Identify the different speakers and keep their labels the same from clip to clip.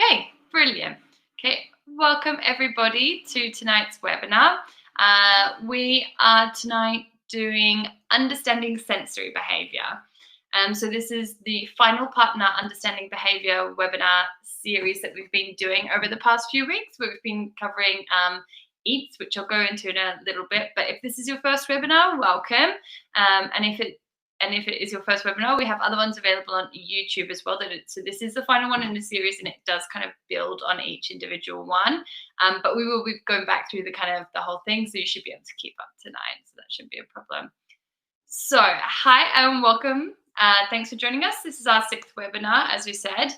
Speaker 1: Okay, brilliant. Okay, welcome everybody to tonight's webinar. We are tonight doing understanding sensory behavior. So this is the final part in our understanding behavior webinar series that we've been doing over the past few weeks. We've been covering eats, which I'll go into in a little bit. But if this is your first webinar, welcome. And if it is your first webinar, we have other ones available on YouTube as well. So this is the final one in the series, and it does kind of build on each individual one. But we will be going back through the whole thing, so you should be able to keep up tonight. So that shouldn't be a problem. So hi and welcome. Thanks for joining us. This is our 6th webinar, as we said.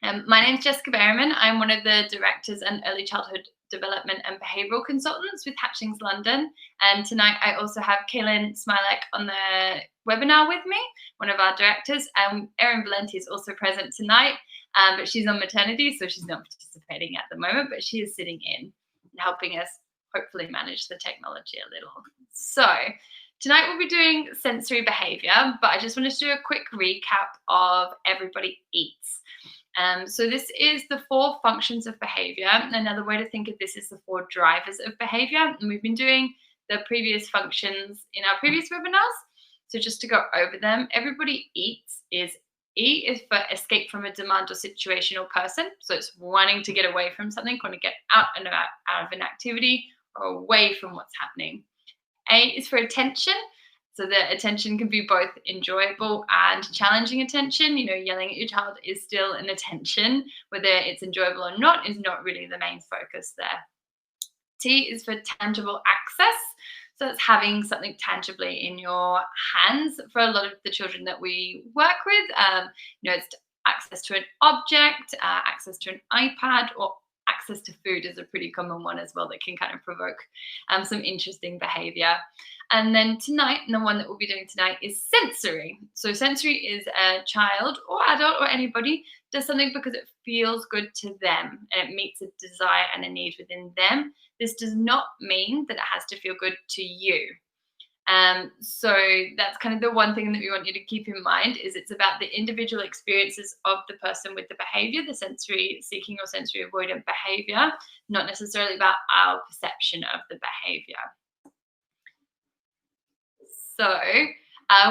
Speaker 1: My name is Jessica Berryman. I'm one of the directors and early childhood development and behavioural consultants with Hatchlings London. And tonight I also have Kaylin Smilek on the webinar with me, one of our directors. And Erin Valenti is also present tonight, but she's on maternity, so she's not participating at the moment, but she is sitting in and helping us hopefully manage the technology a little. So tonight we'll be doing sensory behaviour, but I just wanted to do a quick recap of Everybody Eats. So this is the 4 functions of behavior. Another way to think of this is the 4 drivers of behavior. And we've been doing the previous functions in our previous webinars. So just to go over them, Everybody Eats is E is for escape from a demand or situation or person. So it's wanting to get away from something, want to get out and about, out of an activity or away from what's happening. A is for attention. So the attention can be both enjoyable and challenging attention. Yelling at your child is still an attention. Whether it's enjoyable or not is not really the main focus there. T is for tangible access. So it's having something tangibly in your hands. For a lot of the children that we work with, it's access to an object, access to an iPad, or access to food is a pretty common one as well that can kind of provoke some interesting behavior. And then tonight, and the one that we'll be doing tonight, is sensory. So sensory is a child or adult or anybody does something because it feels good to them and it meets a desire and a need within them. This does not mean that it has to feel good to you. So that's kind of the one thing that we want you to keep in mind is it's about the individual experiences of the person with the behavior, the sensory seeking or sensory avoidant behavior, not necessarily about our perception of the behavior. So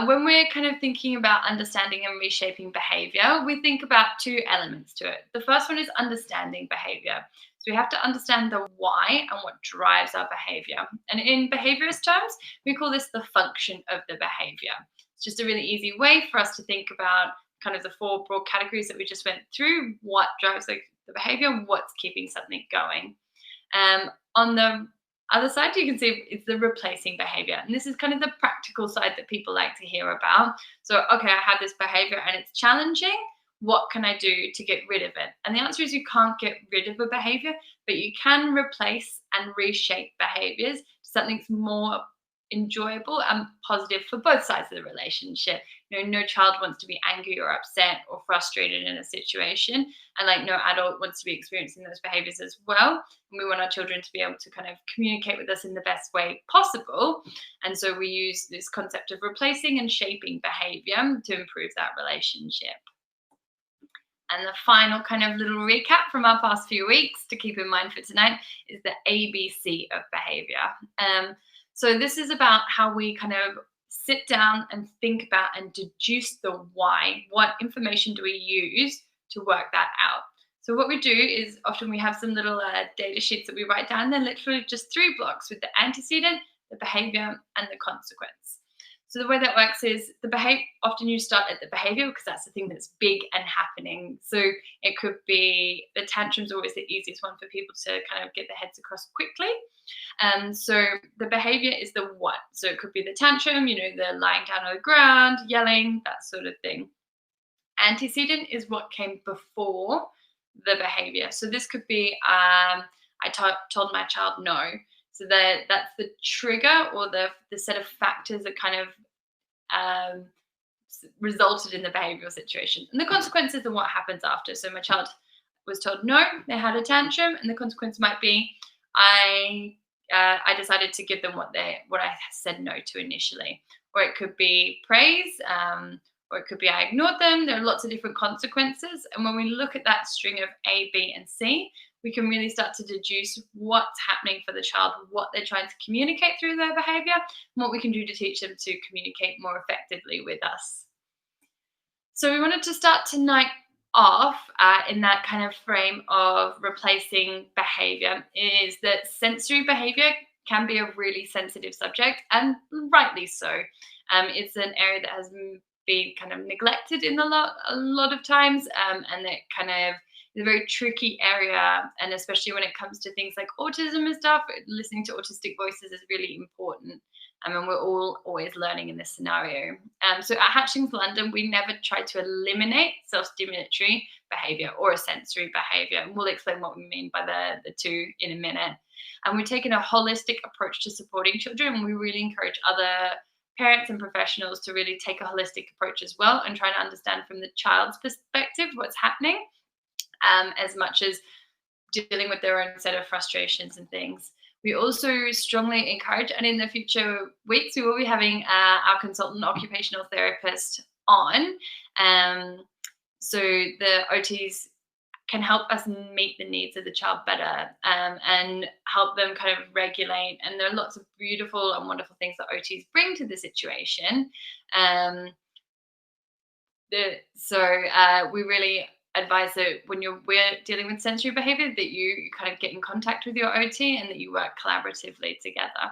Speaker 1: when we're kind of thinking about understanding and reshaping behavior, we think about 2 elements to it. The first one is understanding behavior. So we have to understand the why and what drives our behavior. And in behaviorist terms, we call this the function of the behavior. It's just a really easy way for us to think about kind of the 4 broad categories that we just went through, what drives the behavior, what's keeping something going. On the other side, you can see it's the replacing behavior. And this is kind of the practical side that people like to hear about. So, okay, I have this behavior and it's challenging. What can I do to get rid of it? And the answer is you can't get rid of a behavior, but you can replace and reshape behaviors to something that's more enjoyable and positive for both sides of the relationship. No child wants to be angry or upset or frustrated in a situation, and no adult wants to be experiencing those behaviors as well. And we want our children to be able to kind of communicate with us in the best way possible. And so we use this concept of replacing and shaping behavior to improve that relationship. And the final kind of little recap from our past few weeks to keep in mind for tonight is the ABC of behavior. So this is about how we kind of sit down and think about and deduce the why. What information do we use to work that out? So what we do is often we have some little data sheets that we write down. They're literally just 3 blocks with the antecedent, the behavior, and the consequence. So the way that works is often you start at the behavior because that's the thing that's big and happening. So it could be the tantrum's always the easiest one for people to kind of get their heads across quickly. So the behavior is the what. So it could be the tantrum, the lying down on the ground, yelling, that sort of thing. Antecedent is what came before the behavior. So this could be I told my child no. So that's the trigger or the set of factors that kind of resulted in the behavioral situation. And the consequences are what happens after. So my child was told no, they had a tantrum, and the consequence might be I decided to give them what I said no to initially. Or it could be praise, or it could be I ignored them. There are lots of different consequences. And when we look at that string of A, B, and C, we can really start to deduce what's happening for the child, what they're trying to communicate through their behavior, and what we can do to teach them to communicate more effectively with us. So we wanted to start tonight off in that kind of frame of replacing behavior, is that sensory behavior can be a really sensitive subject, and rightly so. It's an area that has been kind of neglected in a lot of times, and it kind of is a very tricky area, and especially when it comes to things like autism and stuff, listening to autistic voices is really important. And we're all always learning in this scenario. So at Hatchlings London, we never try to eliminate self-stimulatory behaviour or a sensory behaviour. And we'll explain what we mean by the two in a minute. And we're taking a holistic approach to supporting children. And we really encourage other parents and professionals to really take a holistic approach as well, and try to understand from the child's perspective what's happening, as much as dealing with their own set of frustrations and things. We also strongly encourage, and in the future weeks, we will be having our consultant occupational therapist on. So the OTs can help us meet the needs of the child better, and help them kind of regulate. And there are lots of beautiful and wonderful things that OTs bring to the situation. We really advise that when we're dealing with sensory behavior, that you kind of get in contact with your OT and that you work collaboratively together.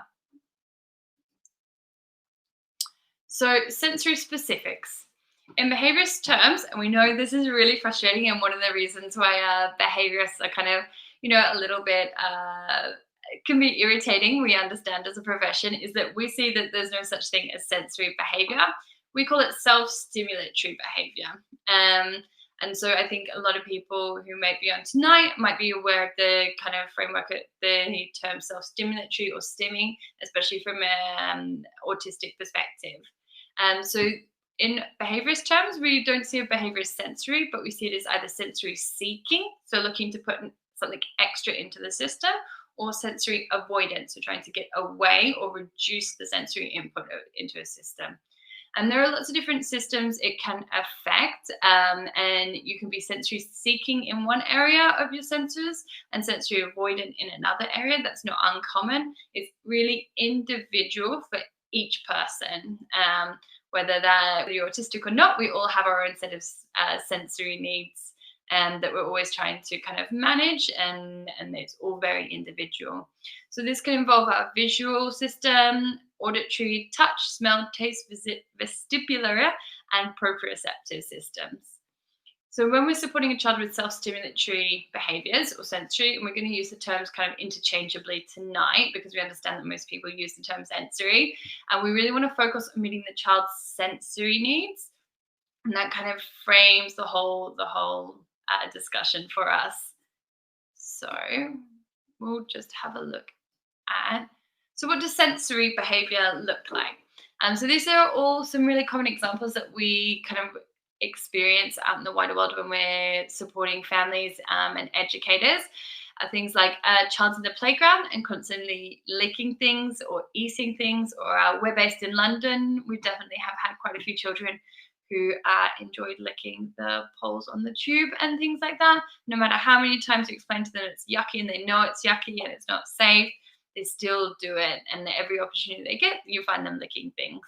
Speaker 1: So sensory specifics. In behaviourist terms, and we know this is really frustrating, and one of the reasons why behaviourists are kind of, a little bit can be irritating, we understand as a profession, is that we see that there's no such thing as sensory behaviour. We call it self-stimulatory behaviour. And so I think a lot of people who may be on tonight might be aware of the kind of framework of the term self-stimulatory or stimming, especially from an autistic perspective. So in behaviourist terms, we don't see a behaviour as sensory, but we see it as either sensory seeking, so looking to put something extra into the system, or sensory avoidance, so trying to get away or reduce the sensory input into a system. And there are lots of different systems it can affect, and you can be sensory seeking in one area of your senses and sensory avoidant in another area. That's not uncommon. It's really individual for each person, whether you're autistic or not. We all have our own set of sensory needs, that we're always trying to kind of manage, and it's all very individual. So this can involve our visual system, auditory, touch, smell, taste, vestibular, and proprioceptive systems. So when we're supporting a child with self-stimulatory behaviours or sensory, and we're going to use the terms kind of interchangeably tonight because we understand that most people use the term sensory, and we really want to focus on meeting the child's sensory needs, and that kind of frames the whole discussion for us. So we'll just have a look at, so what does sensory behaviour look like? So these are all some really common examples that we kind of experience out in the wider world when we're supporting families and educators. Things like a child's in the playground and constantly licking things or eating things, or we're based in London. We definitely have had quite a few children who enjoyed licking the poles on the tube and things like that. No matter how many times you explain to them it's yucky and they know it's yucky and it's not safe, they still do it. And every opportunity they get, you find them licking things.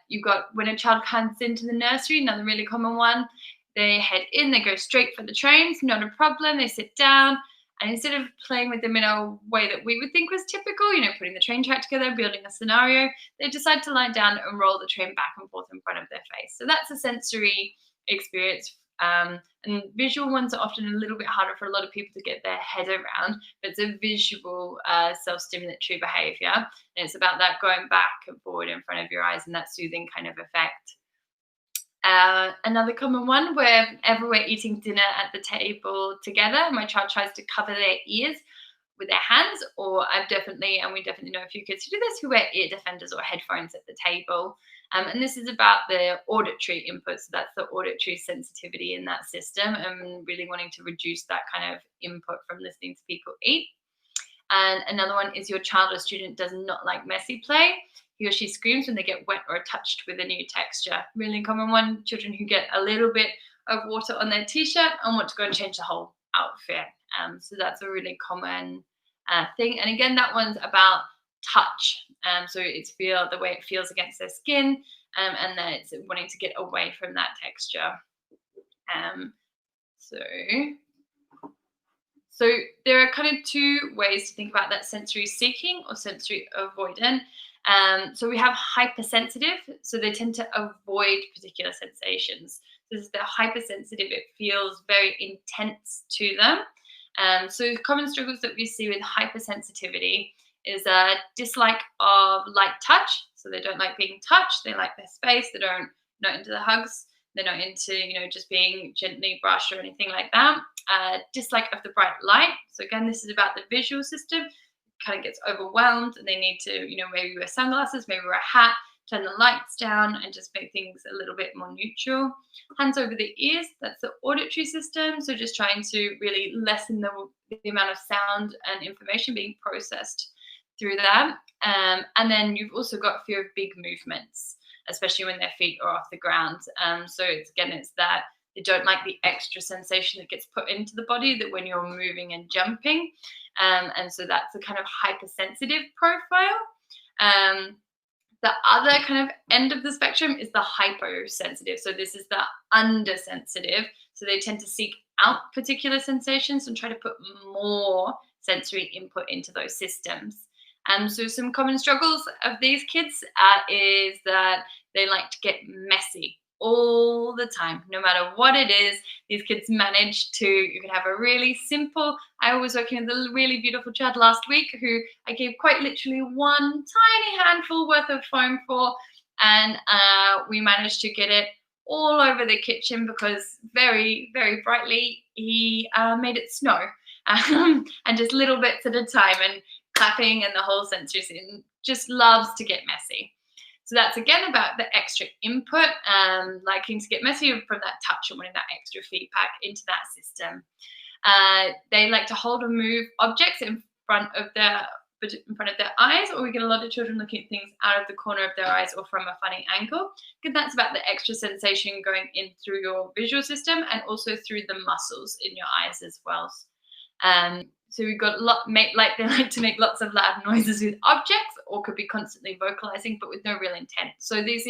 Speaker 1: You've got when a child comes into the nursery, another really common one. They head in, they go straight for the trains, not a problem. They sit down, and instead of playing with them in a way that we would think was typical, putting the train track together, building a scenario, they decide to lie down and roll the train back and forth in front of their face. So that's a sensory experience. And visual ones are often a little bit harder for a lot of people to get their head around, but it's a visual self-stimulatory behaviour. And it's about that going back and forward in front of your eyes and that soothing kind of effect. Another common one, wherever we're eating dinner at the table together, my child tries to cover their ears with their hands, or we definitely know a few kids who do this, who wear ear defenders or headphones at the table. And this is about the auditory input, so that's the auditory sensitivity in that system, and really wanting to reduce that kind of input from listening to people eat. And another one is your child or student does not like messy play. he or she screams when they get wet or touched with a new texture. Really common one, children who get a little bit of water on their t-shirt and want to go and change the whole outfit. So that's a really common thing. And again, that one's about touch. So it's the way it feels against their skin, and then it's wanting to get away from that texture. So there are kind of two ways to think about that: sensory seeking or sensory avoidant. So we have hypersensitive, so they tend to avoid particular sensations. This is the hypersensitive, it feels very intense to them. So common struggles that we see with hypersensitivity is a dislike of light touch. So they don't like being touched, they like their space, not into the hugs, they're not into, just being gently brushed or anything like that. Dislike of the bright light. So again, this is about the visual system. Kind of gets overwhelmed and they need to, maybe wear sunglasses, maybe wear a hat, turn the lights down and just make things a little bit more neutral. Hands over the ears, that's the auditory system. So just trying to really lessen the amount of sound and information being processed through that. And then you've also got fear of big movements, especially when their feet are off the ground. So it's that they don't like the extra sensation that gets put into the body that when you're moving and jumping. And so that's a kind of hypersensitive profile. The other kind of end of the spectrum is the hyposensitive. So this is the undersensitive. So they tend to seek out particular sensations and try to put more sensory input into those systems. So some common struggles of these kids is that they like to get messy all the time, no matter what it is. These kids manage to, you can have a really simple, I was working with a really beautiful child last week who I gave quite literally one tiny handful worth of foam for, and we managed to get it all over the kitchen because very, very brightly he made it snow, and just little bits at a time, and clapping and the whole sensory system just loves to get messy. So that's again about the extra input, liking to get messy from that touch and wanting that extra feedback into that system. They like to hold or move objects in front of their eyes, or we get a lot of children looking at things out of the corner of their eyes or from a funny angle. Because that's about the extra sensation going in through your visual system and also through the muscles in your eyes as well. So we've got they like to make lots of loud noises with objects, or could be constantly vocalizing but with no real intent. So these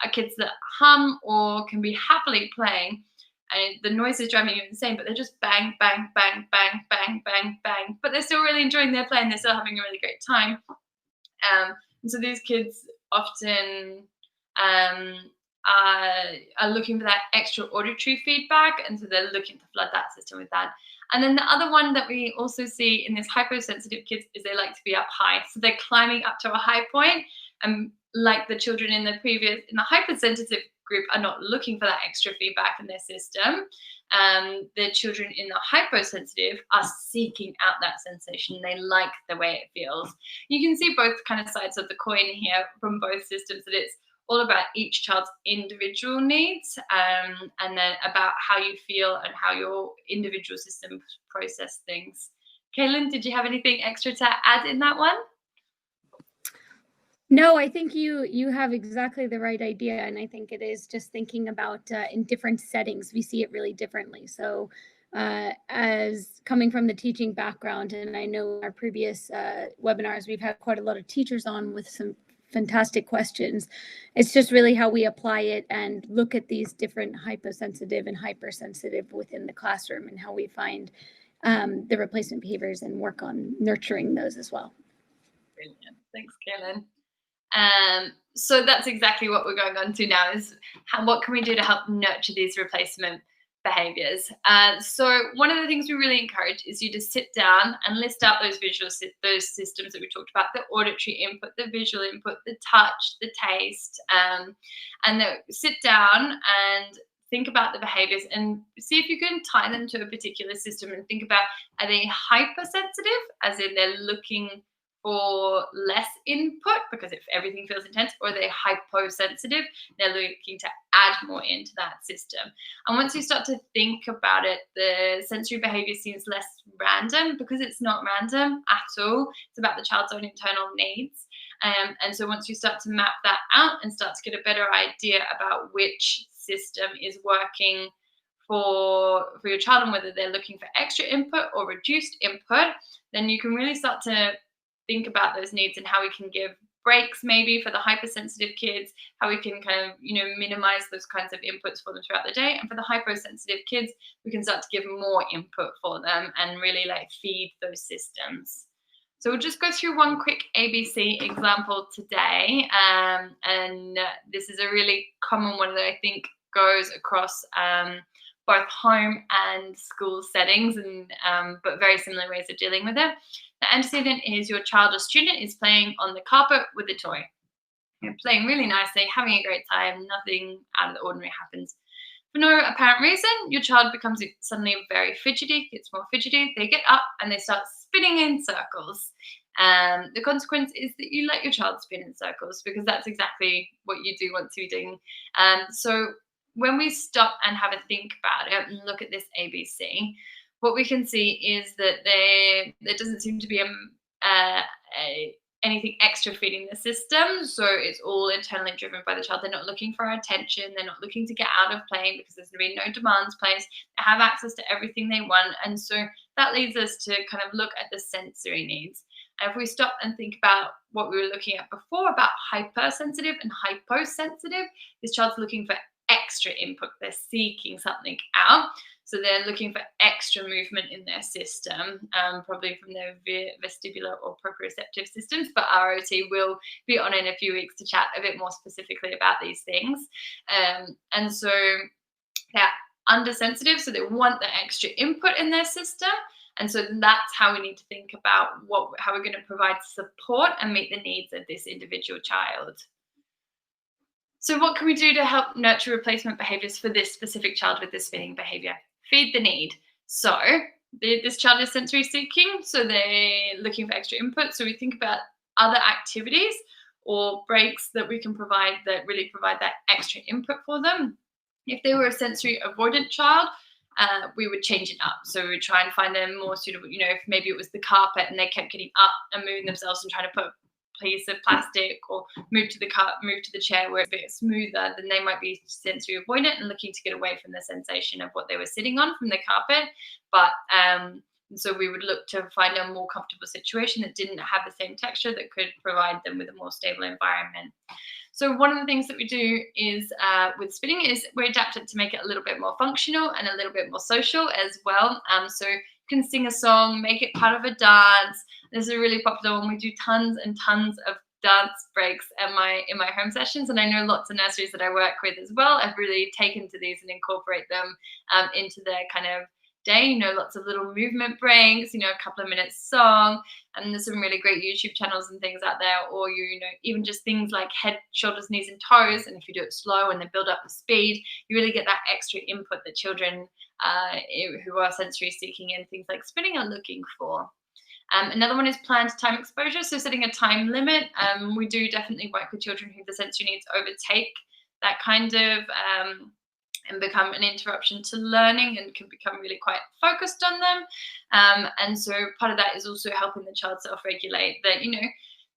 Speaker 1: are kids that hum or can be happily playing, and the noise is driving you insane, but they're just bang, bang, bang, bang, bang, bang, bang. But they're still really enjoying their play and they're still having a really great time. And so these kids often are looking for that extra auditory feedback, and so they're looking to flood that system with that. And then the other one that we also see in this hypersensitive kids is they like to be up high. So they're climbing up to a high point, and like the children in the hypersensitive group are not looking for that extra feedback in their system. The children in the hyposensitive are seeking out that sensation. They like the way it feels. You can see both kind of sides of the coin here from both systems, that it's all about each child's individual needs, and then about how you feel and how your individual systems process things. Kaylin, did you have anything extra to add in that one?
Speaker 2: No, I think you have exactly the right idea, and I think it is just thinking about in different settings, we see it really differently. So as coming from the teaching background, and I know in our previous webinars, we've had quite a lot of teachers on with some fantastic questions. It's just really how we apply it and look at these different hyposensitive and hypersensitive within the classroom, and how we find the replacement behaviors and work on nurturing those as well.
Speaker 1: Brilliant. Thanks, Kaylin. So that's exactly what we're going on to now, is what can we do to help nurture these replacement behaviors. So one of the things we really encourage is you to sit down and list out those those systems that we talked about: the auditory input, the visual input, the touch, the taste, and sit down and think about the behaviors and see if you can tie them to a particular system, and think about, are they hypersensitive, as in they're looking for less input because if everything feels intense, or they're hyposensitive, they're looking to add more into that system. And once you start to think about it, the sensory behavior seems less random, because it's not random at all. It's about the child's own internal needs. And so once you start to map that out and start to get a better idea about which system is working for your child and whether they're looking for extra input or reduced input, then you can really start to think about those needs and how we can give breaks maybe for the hypersensitive kids, how we can kind of, minimize those kinds of inputs for them throughout the day. And for the hypersensitive kids, we can start to give more input for them and really like feed those systems. So we'll just go through one quick ABC example today. And this is a really common one that I think goes across both home and school settings, and but very similar ways of dealing with it. The antecedent is your child or student is playing on the carpet with a toy. You're playing really nicely, having a great time, nothing out of the ordinary happens. For no apparent reason, your child becomes suddenly very fidgety, gets more fidgety, they get up and they start spinning in circles. The consequence is that you let your child spin in circles because that's exactly what you do want to be doing. So when we stop and have a think about it and look at this ABC, what we can see is that there doesn't seem to be anything extra feeding the system. So it's all internally driven by the child. They're not looking for our attention. They're not looking to get out of playing because there's going to be no demands placed. They have access to everything they want. And so that leads us to kind of look at the sensory needs. And if we stop and think about what we were looking at before about hypersensitive and hyposensitive, this child's looking for extra input. They're seeking something out. So they're looking for extra movement in their system, probably from their vestibular or proprioceptive systems. But ROT will be on in a few weeks to chat a bit more specifically about these things. And so they're undersensitive, so they want the extra input in their system. And so that's how we need to think about how we're going to provide support and meet the needs of this individual child. So what can we do to help nurture replacement behaviours for this specific child with this spinning behaviour? Feed the need. So this child is sensory seeking, so they're looking for extra input. So we think about other activities or breaks that we can provide that really provide that extra input for them. If they were a sensory avoidant child, we would change it up. So we would try and find them more suitable. If maybe it was the carpet and they kept getting up and moving themselves and trying to put piece of plastic or move to the chair where it's a bit smoother, then they might be sensory avoidant and looking to get away from the sensation of what they were sitting on from the carpet. But so we would look to find a more comfortable situation that didn't have the same texture that could provide them with a more stable environment. So one of the things that we do is with spinning is we adapt it to make it a little bit more functional and a little bit more social as well. So you can sing a song, make it part of a dance. This is a really popular one. We do tons and tons of dance breaks in my home sessions, and I know lots of nurseries that I work with as well have really taken to these and incorporate them into their kind of day. Lots of little movement breaks, a couple of minutes song, and there's some really great YouTube channels and things out there, or even just things like head, shoulders, knees, and toes. And if you do it slow and then build up the speed, you really get that extra input that children who are sensory seeking and things like spinning are looking for. Another one is planned time exposure. So setting a time limit. We do definitely work with children who the sensory needs overtake that kind of and become an interruption to learning and can become really quite focused on them. And so part of that is also helping the child self-regulate that,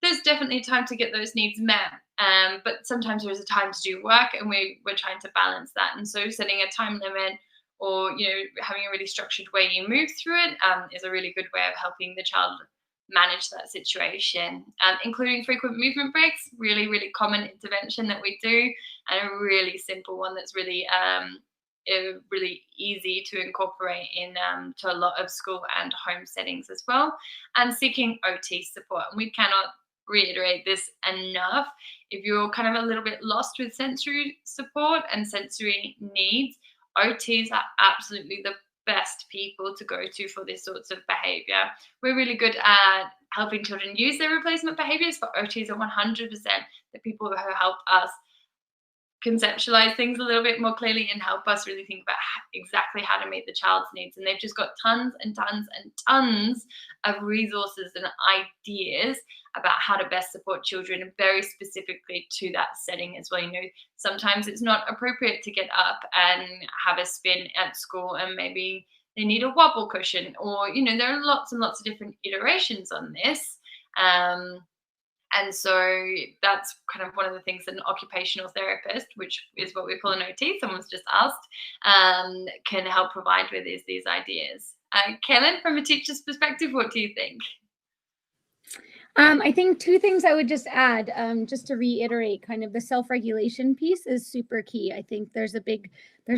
Speaker 1: there's definitely time to get those needs met. But sometimes there's a time to do work and we're trying to balance that. And so setting a time limit or, having a really structured way you move through it is a really good way of helping the child manage that situation, including frequent movement breaks, really, really common intervention that we do, and a really simple one that's really really easy to incorporate in to a lot of school and home settings as well. And seeking OT support. And we cannot reiterate this enough. If you're kind of a little bit lost with sensory support and sensory needs, OTs are absolutely the best people to go to for this sorts of behavior. We're really good at helping children use their replacement behaviors, but OTs are 100% the people who help us conceptualize things a little bit more clearly and help us really think about exactly how to meet the child's needs. And they've just got tons and tons and tons of resources and ideas about how to best support children, and very specifically to that setting as well. Sometimes it's not appropriate to get up and have a spin at school, and maybe they need a wobble cushion, or there are lots and lots of different iterations on this. And so that's kind of one of the things that an occupational therapist, which is what we call an OT, someone's just asked, can help provide with, is these ideas. Kaylin, from a teacher's perspective, what do you think?
Speaker 2: I think two things I would just add, just to reiterate, kind of the self-regulation piece is super key. I think there's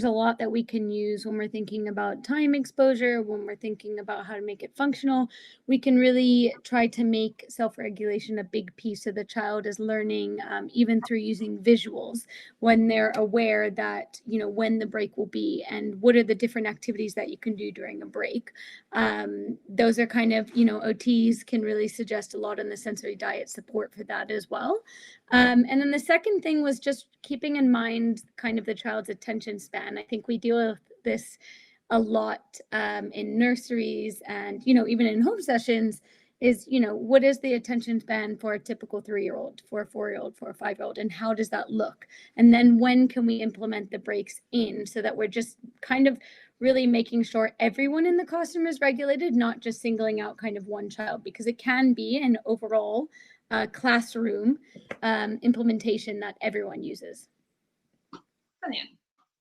Speaker 2: a lot that we can use when we're thinking about time exposure, when we're thinking about how to make it functional. We can really try to make self-regulation a big piece of the child is learning, even through using visuals, when they're aware that, when the break will be and what are the different activities that you can do during a break. Those are kind of, OTs can really suggest a lot in the sensory diet support for that as well. And then the second thing was just keeping in mind kind of the child's attention span. I think we deal with this a lot in nurseries and, even in home sessions is, what is the attention span for a typical 3-year-old, for a 4-year-old, for a 5-year-old, and how does that look? And then when can we implement the breaks in so that we're just kind of really making sure everyone in the classroom is regulated, not just singling out kind of one child, because it can be an overall classroom implementation that everyone uses.
Speaker 1: Brilliant.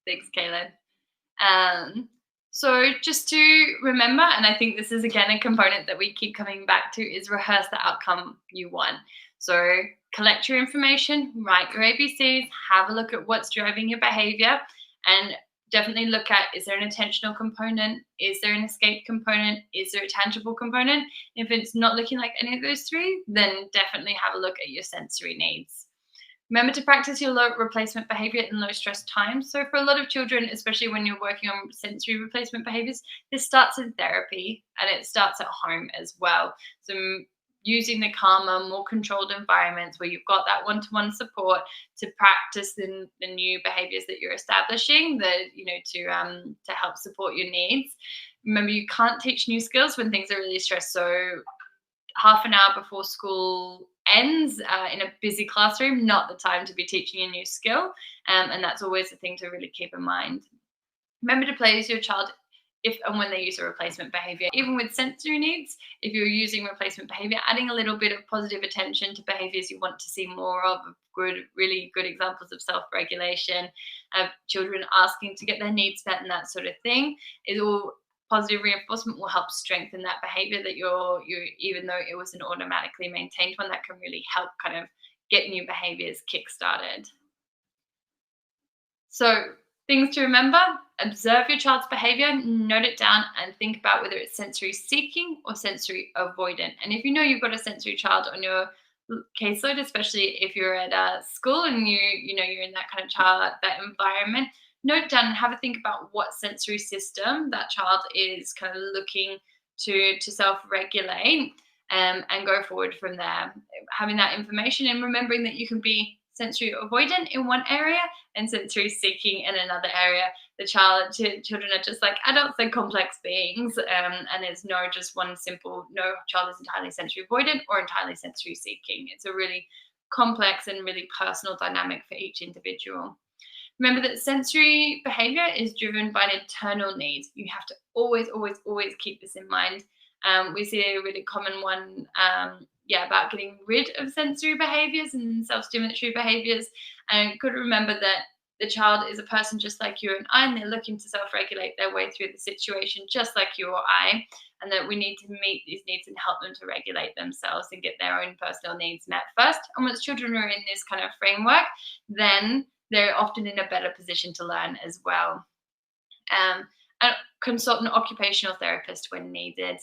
Speaker 1: Thanks, Kaylin. So just to remember, and I think this is again a component that we keep coming back to, is rehearse the outcome you want. So collect your information, write your ABCs, have a look at what's driving your behavior, and definitely look at, is there an attentional component? Is there an escape component? Is there a tangible component? If it's not looking like any of those three, then definitely have a look at your sensory needs. Remember to practice your low replacement behavior in low stress times. So for a lot of children, especially when you're working on sensory replacement behaviors, this starts in therapy and it starts at home as well. So using the calmer, more controlled environments where you've got that one-to-one support to practice the new behaviors that you're establishing, to help support your needs. Remember, you can't teach new skills when things are really stressed. So half an hour before school ends in a busy classroom, not the time to be teaching a new skill. And that's always the thing to really keep in mind. Remember to play with your child if and when they use a replacement behavior. Even with sensory needs, if you're using replacement behavior, adding a little bit of positive attention to behaviors you want to see more of really good examples of self-regulation, of children asking to get their needs met and that sort of thing, is all positive reinforcement will help strengthen that behavior that you're even though it was an automatically maintained one, that can really help kind of get new behaviors kick-started. So things to remember: observe your child's behavior, note it down, and think about whether it's sensory seeking or sensory avoidant. And if you know you've got a sensory child on your caseload, especially if you're at a school and you're in that kind of child, that environment, note down and have a think about what sensory system that child is kind of looking to self-regulate, and go forward from there. Having that information and remembering that you can be sensory avoidant in one area and sensory seeking in another area. Children are just like adults, they're complex beings, and there's no child is entirely sensory avoidant or entirely sensory seeking. It's a really complex and really personal dynamic for each individual. Remember that sensory behavior is driven by an internal need. You have to always, always, always keep this in mind. We see a really common one, about getting rid of sensory behaviors and self-stimulatory behaviors. And good to remember that the child is a person just like you and I, and they're looking to self-regulate their way through the situation just like you or I, and that we need to meet these needs and help them to regulate themselves and get their own personal needs met first. And once children are in this kind of framework, then they're often in a better position to learn as well. And consult an occupational therapist when needed.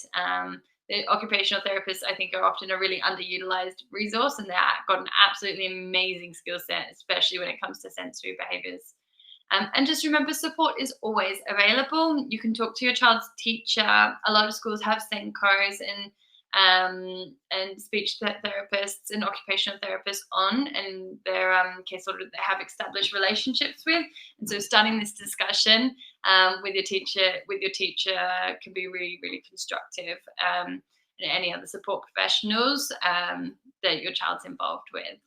Speaker 1: The occupational therapists, I think, are often a really underutilized resource, and they've got an absolutely amazing skill set, especially when it comes to sensory behaviors. And just remember, support is always available. You can talk to your child's teacher. A lot of schools have SENCOs and speech therapists and occupational therapists on, and their caseload that they have established relationships with. And so starting this discussion with your teacher can be really, really constructive, and any other support professionals that your child's involved with.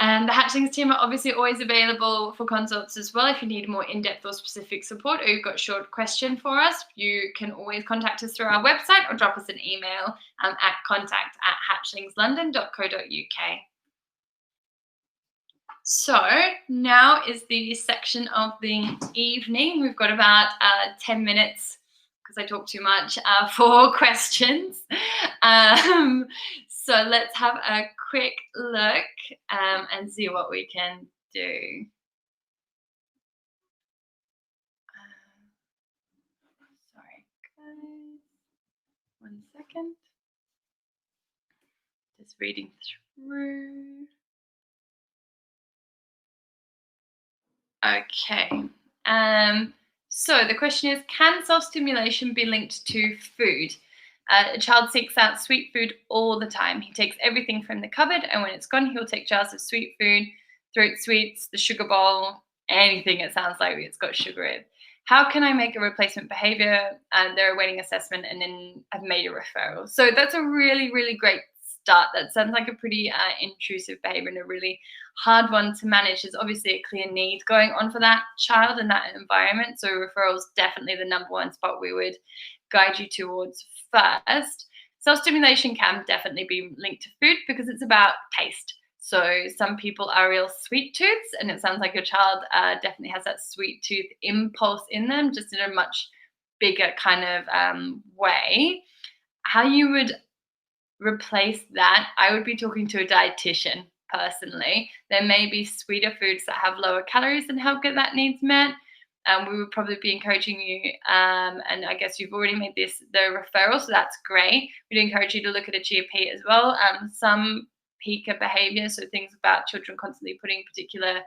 Speaker 1: And the Hatchlings team are obviously always available for consults as well. If you need more in-depth or specific support, or you've got a short question for us, you can always contact us through our website or drop us an email at contact@hatchlingslondon.co.uk. So now is the section of the evening. We've got about 10 minutes, because I talk too much, for questions. So let's have a quick look and see what we can do. Sorry, guys. 1 second. Just reading through. Okay. So the question is, can self-stimulation be linked to food? A child seeks out sweet food all the time. He takes everything from the cupboard, and when it's gone, he'll take jars of sweet food, throat sweets, the sugar bowl, anything it sounds like it's got sugar in. How can I make a replacement behavior? They're awaiting assessment and then I've made a referral. So that's a really, really great start. That sounds like a pretty intrusive behavior and a really hard one to manage. There's obviously a clear need going on for that child in that environment. So referral is definitely the number one spot we would guide you towards first. Self-stimulation can definitely be linked to food because it's about taste. So some people are real sweet tooths, and it sounds like your child definitely has that sweet tooth impulse in them, just in a much bigger kind of way. How you would replace that, I would be talking to a dietitian personally. There may be sweeter foods that have lower calories and help get that needs met. We would probably be encouraging you, and I guess you've already made the referral, so that's great. We'd encourage you to look at a GP as well. Some pica behavior, so things about children constantly putting particular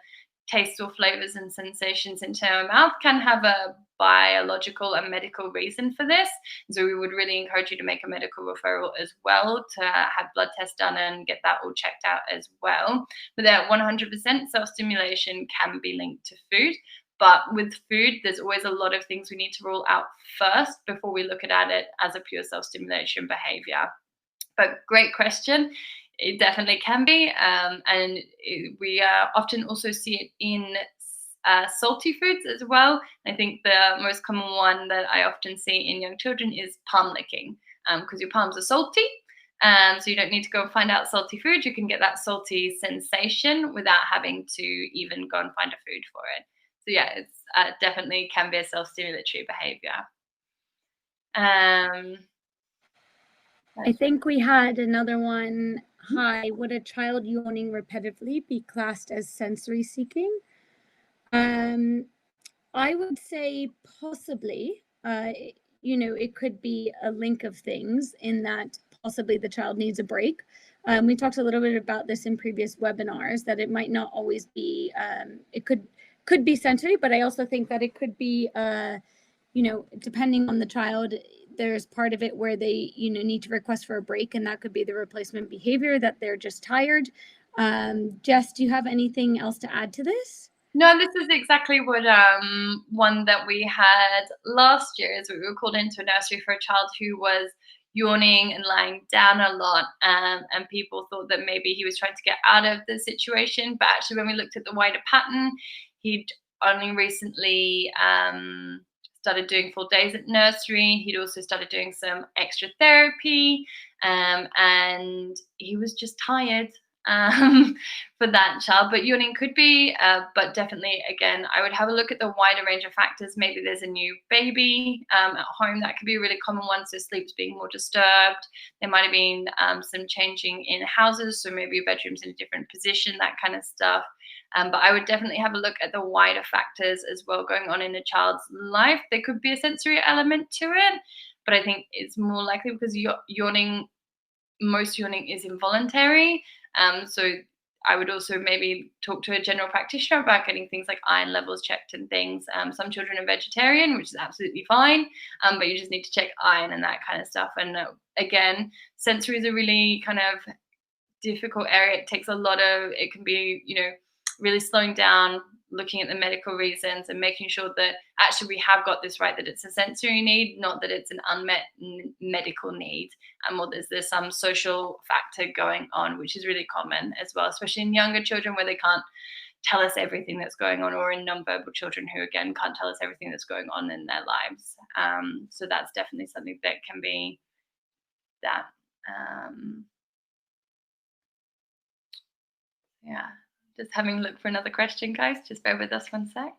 Speaker 1: tastes or flavors and sensations into our mouth, can have a biological and medical reason for this. So we would really encourage you to make a medical referral as well, to have blood tests done and get that all checked out as well. But that 100% self-stimulation can be linked to food. But with food, there's always a lot of things we need to rule out first before we look at it as a pure self-stimulation behavior. But great question. It definitely can be. And we often also see it in salty foods as well. I think the most common one that I often see in young children is palm licking, because your palms are salty. So you don't need to go and find out salty food. You can get that salty sensation without having to even go and find a food for it. So yeah, it's definitely can be a self-stimulatory behavior.
Speaker 2: I think we had another one. Hi, would a child yawning repetitively be classed as sensory seeking? I would say possibly. It could be a link of things in that possibly the child needs a break. We talked a little bit about this in previous webinars, that it might not always be, it could be sensory, but I also think that it could be, depending on the child, there's part of it where they, need to request for a break, and that could be the replacement behavior, that they're just tired. Jess, do you have anything else to add to this?
Speaker 1: No, this is exactly what one that we had last year, is we were called into a nursery for a child who was yawning and lying down a lot, and people thought that maybe he was trying to get out of the situation. But actually, when we looked at the wider pattern, he'd only recently started doing full days at nursery. He'd also started doing some extra therapy, and he was just tired for that child. But yawning could be, but definitely, again, I would have a look at the wider range of factors. Maybe there's a new baby at home. That could be a really common one. So sleep's being more disturbed. There might have been some changing in houses. So maybe your bedroom's in a different position, that kind of stuff. But I would definitely have a look at the wider factors as well going on in a child's life. There could be a sensory element to it, but I think it's more likely because most yawning is involuntary. So I would also maybe talk to a general practitioner about getting things like iron levels checked and things. Some children are vegetarian, which is absolutely fine, but you just need to check iron and that kind of stuff. And again, sensory is a really kind of difficult area. It takes a lot of, it can be, really slowing down looking at the medical reasons and making sure that actually we have got this right, that it's a sensory need, not that it's an unmet medical need, or there's some social factor going on, which is really common as well, especially in younger children where they can't tell us everything that's going on, or in nonverbal children who again can't tell us everything that's going on in their lives. So that's definitely something that can be that. Yeah, just having a look for another question, guys. Just bear with us one sec.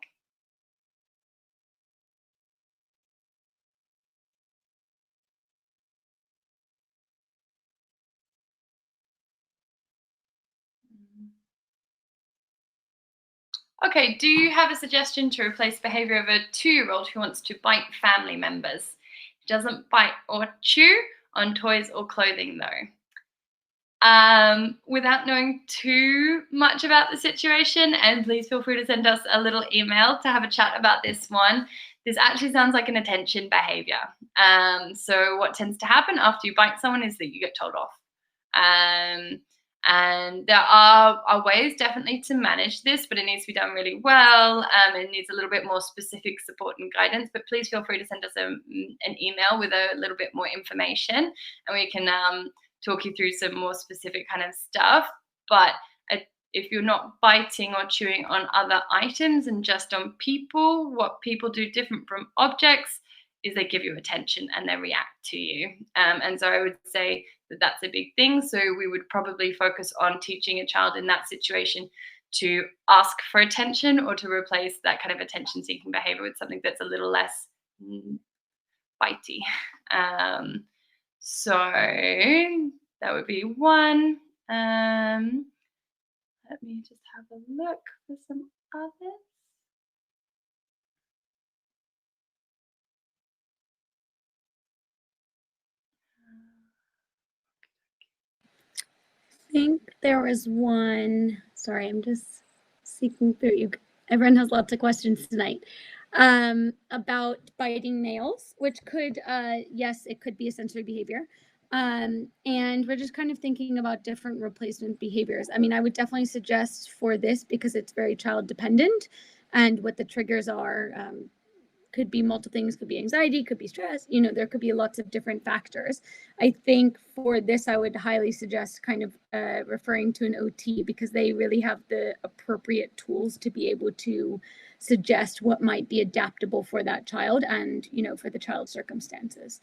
Speaker 1: Okay, do you have a suggestion to replace behavior of a 2-year-old who wants to bite family members? Doesn't bite or chew on toys or clothing though. Without knowing too much about the situation, and please feel free to send us a little email to have a chat about this one. This actually sounds like an attention behavior. So what tends to happen after you bite someone is that you get told off. And there are ways definitely to manage this, but it needs to be done really well. It needs a little bit more specific support and guidance, but please feel free to send us an email with a little bit more information, and we can talk you through some more specific kind of stuff. But if you're not biting or chewing on other items and just on people, what people do different from objects is they give you attention and they react to you. And so I would say that that's a big thing. So we would probably focus on teaching a child in that situation to ask for attention, or to replace that kind of attention seeking behavior with something that's a little less bitey. So that would be one. Let me just have a look for some others.
Speaker 2: I think there was one. Sorry, I'm just seeking through you. Everyone has lots of questions tonight. About biting nails, which could, yes, it could be a sensory behavior. And we're just kind of thinking about different replacement behaviors. I mean, I would definitely suggest for this, because it's very child dependent, and what the triggers are, could be multiple things, could be anxiety, could be stress, there could be lots of different factors. I think for this, I would highly suggest kind of referring to an OT, because they really have the appropriate tools to be able to suggest what might be adaptable for that child and, for the child's circumstances.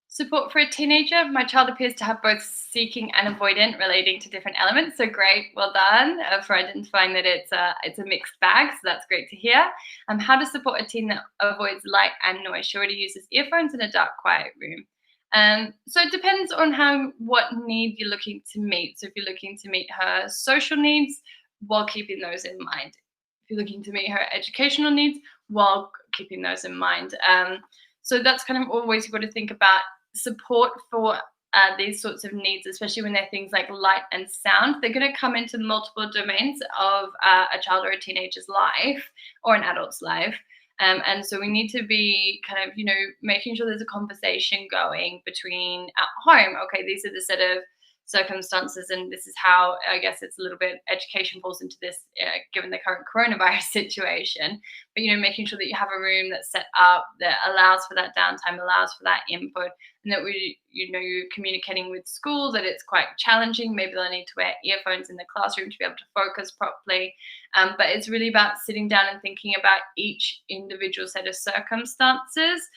Speaker 1: Support for a teenager. My child appears to have both seeking and avoidant relating to different elements. So great, well done for identifying that it's a mixed bag. So that's great to hear. How to support a teen that avoids light and noise. She already uses earphones in a dark, quiet room. So it depends on what need you're looking to meet. So if you're looking to meet her social needs while keeping those in mind, if you're looking to meet her educational needs while keeping those in mind. So that's kind of always you've got to think about support for these sorts of needs, especially when they're things like light and sound. They're going to come into multiple domains of a child or a teenager's life, or an adult's life. And so we need to be kind of, making sure there's a conversation going between at home. Okay, these are the set of circumstances, and this is how, I guess it's a little bit, education falls into this given the current coronavirus situation. But making sure that you have a room that's set up that allows for that downtime, allows for that input, and that you're communicating with school that it's quite challenging. Maybe they'll need to wear earphones in the classroom to be able to focus properly. But it's really about sitting down and thinking about each individual set of circumstances,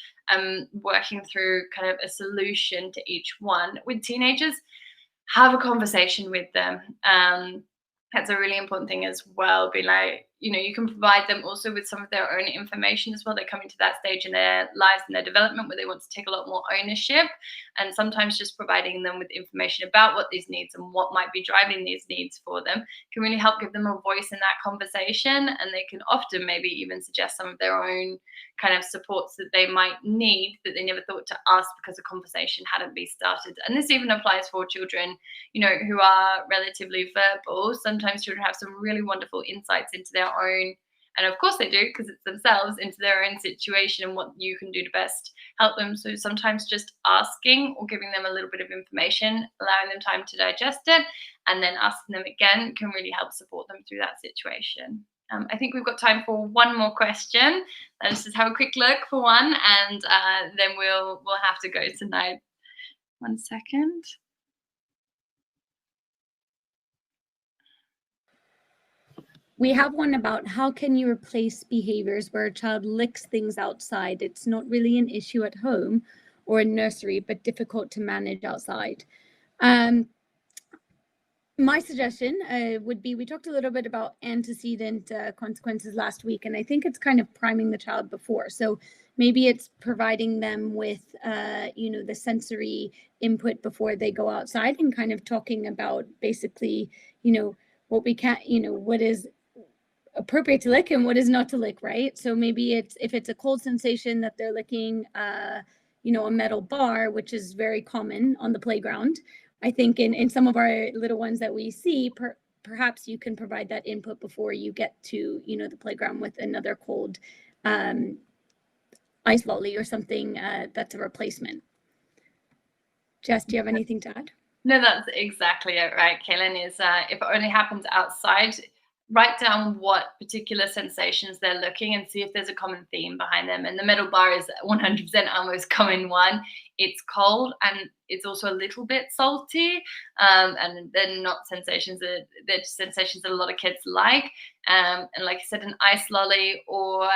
Speaker 1: working through kind of a solution to each one. With teenagers, have a conversation with them. That's a really important thing as well. Be like, you can provide them also with some of their own information as well. They're coming to that stage in their lives and their development where they want to take a lot more ownership. And sometimes just providing them with information about what these needs and what might be driving these needs for them can really help give them a voice in that conversation. And they can often maybe even suggest some of their own kind of supports that they might need that they never thought to ask because the conversation hadn't been started. And this even applies for children, who are relatively verbal. Sometimes children have some really wonderful insights into their own And of course they do, because it's themselves, into their own situation and what you can do to best help them. So sometimes just asking or giving them a little bit of information, allowing them time to digest it, and then asking them again can really help support them through that situation. I think we've got time for one more question. Let's just have a quick look for one, and then we'll have to go tonight. 1 second.
Speaker 2: We have one about how can you replace behaviors where a child licks things outside? It's not really an issue at home or in nursery, but difficult to manage outside. My suggestion would be, we talked a little bit about antecedent consequences last week, and I think it's kind of priming the child before. So maybe it's providing them with, the sensory input before they go outside, and kind of talking about basically, what we can't, what is appropriate to lick and what is not to lick, right? So maybe if it's a cold sensation that they're licking, a metal bar, which is very common on the playground. I think in some of our little ones that we see, perhaps you can provide that input before you get to, the playground with another cold ice lolly or something that's a replacement. Jess, do you have anything to add?
Speaker 1: No, that's exactly it, right, Kaylin, is if it only happens outside, write down what particular sensations they're looking and see if there's a common theme behind them. And the metal bar is 100% our most common one. It's cold and it's also a little bit salty, and they're not sensations that they're just sensations that a lot of kids like. And like I said, an ice lolly, or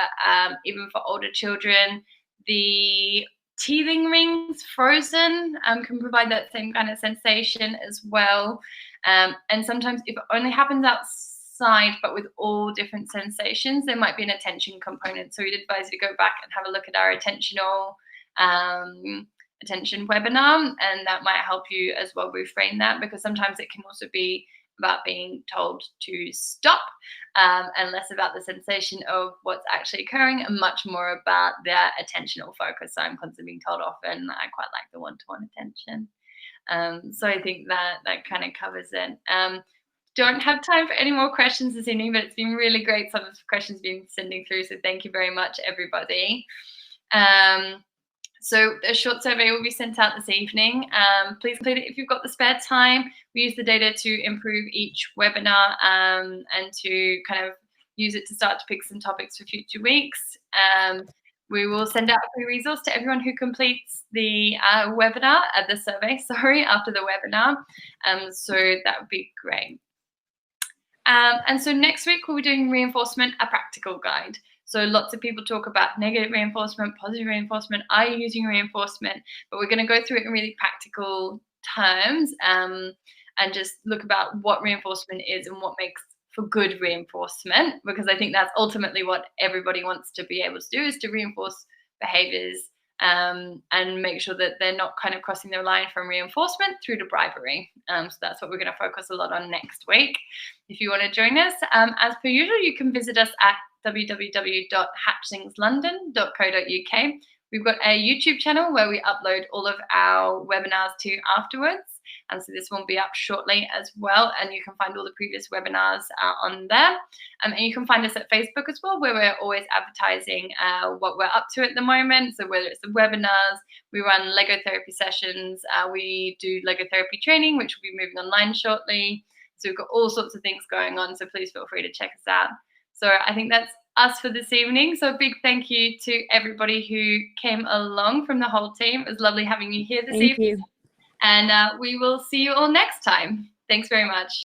Speaker 1: even for older children, the teething rings frozen can provide that same kind of sensation as well. And sometimes if it only happens outside, but with all different sensations, there might be an attention component. So we'd advise you to go back and have a look at our attention webinar, and that might help you as well reframe that, because sometimes it can also be about being told to stop, and less about the sensation of what's actually occurring, and much more about their attentional focus. So I'm constantly being told often I quite like the one-to-one attention. So I think that kind of covers it. Don't have time for any more questions this evening, but it's been really great. Some of the questions have been sending through, so thank you very much, everybody. So a short survey will be sent out this evening. Please complete it if you've got the spare time. We use the data to improve each webinar, and to kind of use it to start to pick some topics for future weeks. We will send out a free resource to everyone who completes the webinar, the survey, sorry, after the webinar. So that would be great. And so next week we'll be doing reinforcement, a practical guide. So lots of people talk about negative reinforcement, positive reinforcement, are you using reinforcement? But we're going to go through it in really practical terms, and just look about what reinforcement is and what makes for good reinforcement, because I think that's ultimately what everybody wants to be able to do, is to reinforce behaviors, and make sure that they're not kind of crossing the line from reinforcement through to bribery. So that's what we're going to focus a lot on next week. If you want to join us, as per usual, you can visit us at www.hatchlingslondon.co.uk. We've got a YouTube channel where we upload all of our webinars to afterwards. And so this will be up shortly as well. And you can find all the previous webinars on there. And you can find us at Facebook as well, where we're always advertising what we're up to at the moment. So whether it's the webinars, we run Lego therapy sessions, we do Lego therapy training, which will be moving online shortly. So we've got all sorts of things going on. So please feel free to check us out. So I think that's us for this evening. So a big thank you to everybody who came along from the whole team. It was lovely having you here this evening.
Speaker 2: Thank you.
Speaker 1: And we will see you all next time. Thanks very much.